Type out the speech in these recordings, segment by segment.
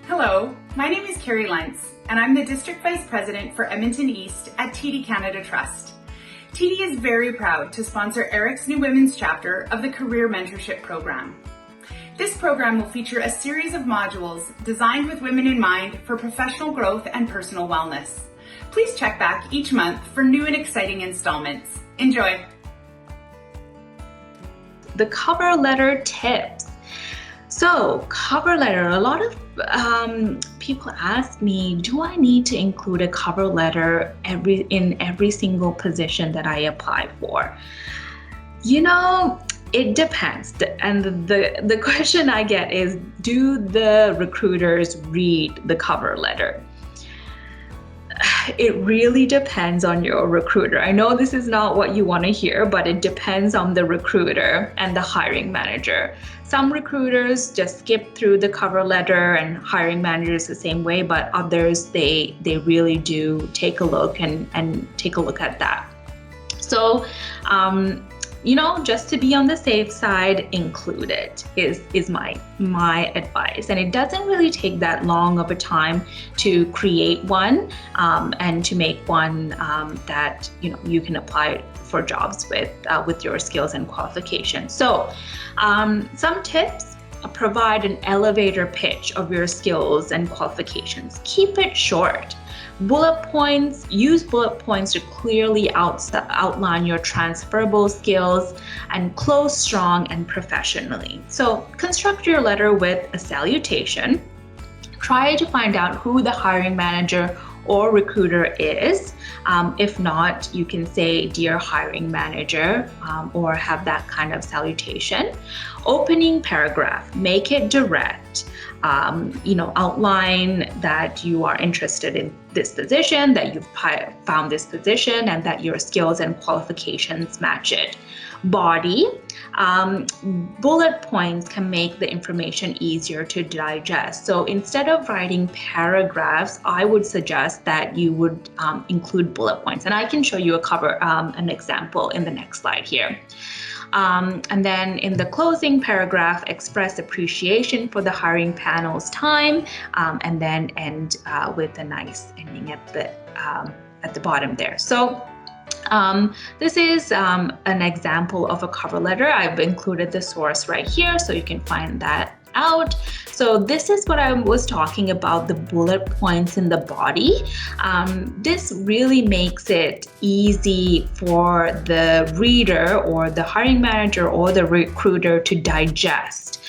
Hello, my name is Carrie Lentz, and I'm the District Vice President for Edmonton East at TD Canada Trust. TD is very proud to sponsor Eric's New Women's chapter of the Career Mentorship Program. This program will feature a series of modules designed with women in mind for professional growth and personal wellness. Please check back each month for new and exciting installments. Enjoy! The cover letter tips. So, cover letter, a lot of people ask me, do I need to include a cover letter in every single position that I apply for? You know, it depends. And the question I get is, do the recruiters read the cover letter? It really depends on your recruiter. I know this is not what you want to hear, but it depends on the recruiter and the hiring manager. Some recruiters just skip through the cover letter and hiring managers the same way, but others, they really do take a look and take a look at that. So, just to be on the safe side, include it is my advice. And it doesn't really take that long of a time to create one and to make one that you can apply for jobs with your skills and qualifications. So some tips: provide an elevator pitch of your skills and qualifications. Keep it short. Use bullet points to clearly outline your transferable skills and close strong and professionally. So construct your letter with a salutation. Try to find out who the hiring manager or recruiter is. If not, you can say, "Dear hiring manager," or have that kind of salutation. Opening paragraph, make it direct. Outline that you are interested in this position, that you've found this position, and that your skills and qualifications match it. Body, bullet points can make the information easier to digest. So instead of writing paragraphs, I would suggest that you would include bullet points. And I can show you an example in the next slide here. And then in the closing paragraph, express appreciation for the hiring panel's time, and then end with a nice ending at the bottom there. So this is an example of a cover letter. I've included the source right here, so you can find that out. So this is what I was talking about, the bullet points in the body. This really makes it easy for the reader or the hiring manager or the recruiter to digest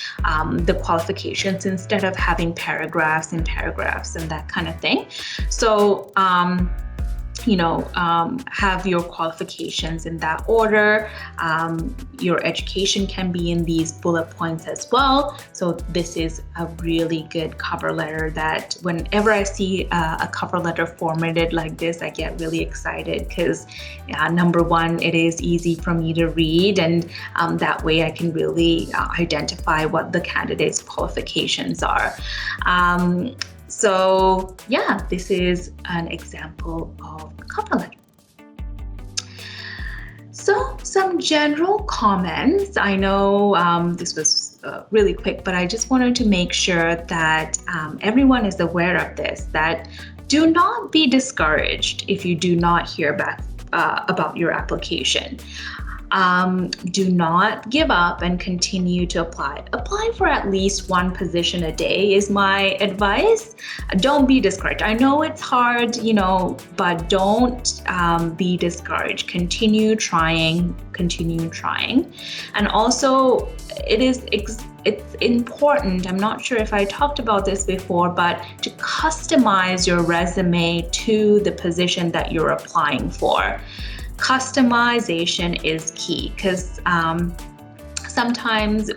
the qualifications instead of having paragraphs and that kind of thing. So have your qualifications in that order. Your education can be in these bullet points as well. So this is a really good cover letter that whenever I see a cover letter formatted like this, I get really excited because number one, it is easy for me to read, and that way I can really identify what the candidate's qualifications are. So yeah, this is an example of a cover letter. So some general comments. I know this was really quick, but I just wanted to make sure that everyone is aware of this, that do not be discouraged if you do not hear back about your application. Do not give up and continue to apply. Apply for at least one position a day is my advice. Don't be discouraged. I know it's hard, but don't be discouraged. Continue trying. And also, it's important, I'm not sure if I talked about this before, but to customize your resume to the position that you're applying for. Customization is key because sometimes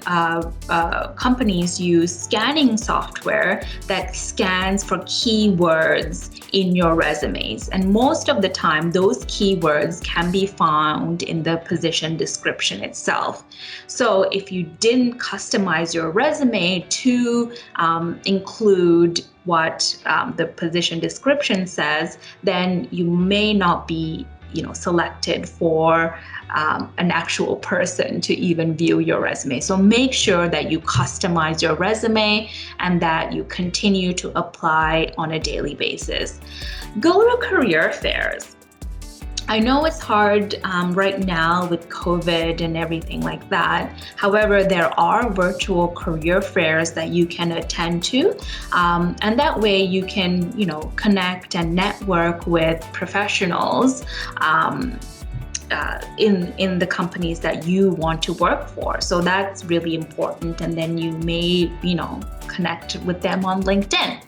companies use scanning software that scans for keywords in your resumes. And most of the time, those keywords can be found in the position description itself. So if you didn't customize your resume to include what the position description says, then you may not be selected for an actual person to even view your resume. So make sure that you customize your resume and that you continue to apply on a daily basis. Go to career fairs. I know it's hard right now with COVID and everything like that. However, there are virtual career fairs that you can attend to. And that way you can, connect and network with professionals in the companies that you want to work for. So that's really important. And then you may, connect with them on LinkedIn.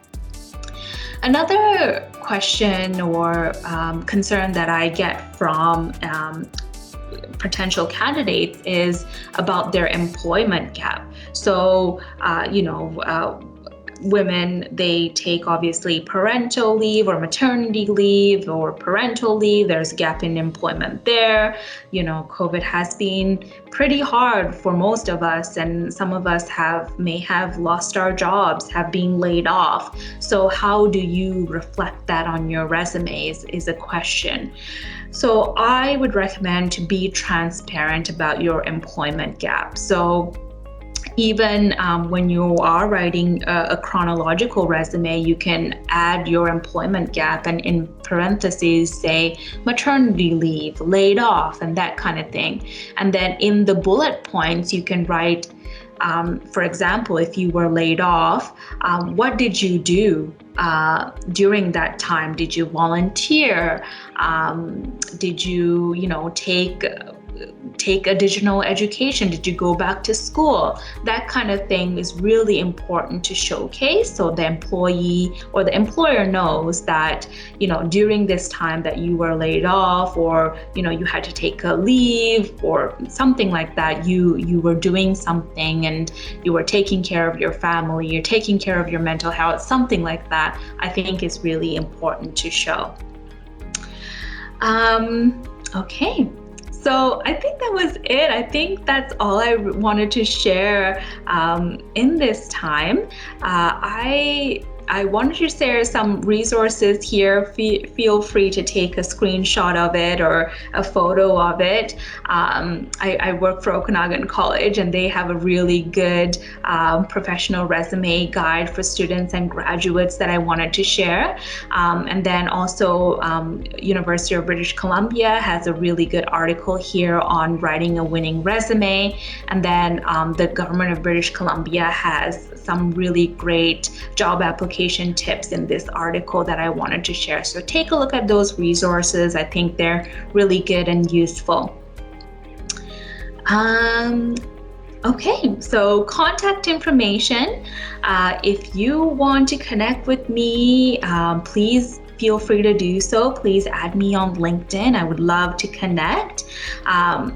Another question or concern that I get from potential candidates is about their employment gap. So, women, they take obviously parental leave or maternity leave or parental leave. There's a gap in employment there. COVID has been pretty hard for most of us, and some of us may have lost our jobs, have been laid off. So how do you reflect that on your resumes is a question. So I would recommend to be transparent about your employment gap. So even when you are writing a chronological resume, you can add your employment gap and in parentheses say maternity leave, laid off, and that kind of thing. And then in the bullet points, you can write, for example, if you were laid off, what did you do during that time? Did you volunteer? Did you, take additional education? Did you go back to school? That kind of thing is really important to showcase, so the employee or the employer knows that, during this time that you were laid off, or, you had to take a leave or something like that, you were doing something and you were taking care of your family, you're taking care of your mental health, something like that, I think is really important to show. Okay. So I think that was it. I think that's all I wanted to share in this time. I wanted to share some resources here. Feel free to take a screenshot of it or a photo of it. I work for Okanagan College, and they have a really good professional resume guide for students and graduates that I wanted to share. And then also University of British Columbia has a really good article here on writing a winning resume. And then the government of British Columbia has some really great job application tips in this article that I wanted to share. So take a look at those resources. I think they're really good and useful. Okay, so contact information. If you want to connect with me, please feel free to do so. Please add me on LinkedIn. I would love to connect.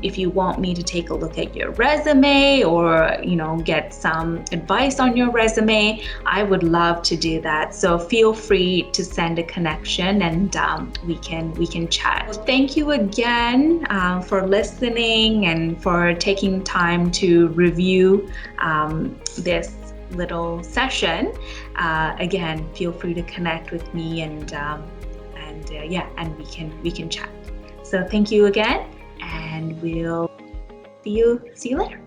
If you want me to take a look at your resume or, get some advice on your resume, I would love to do that. So feel free to send a connection and we can chat. Thank you again for listening and for taking time to review this little session. Again, feel free to connect with me and we can chat. So thank you again, and we'll see you later.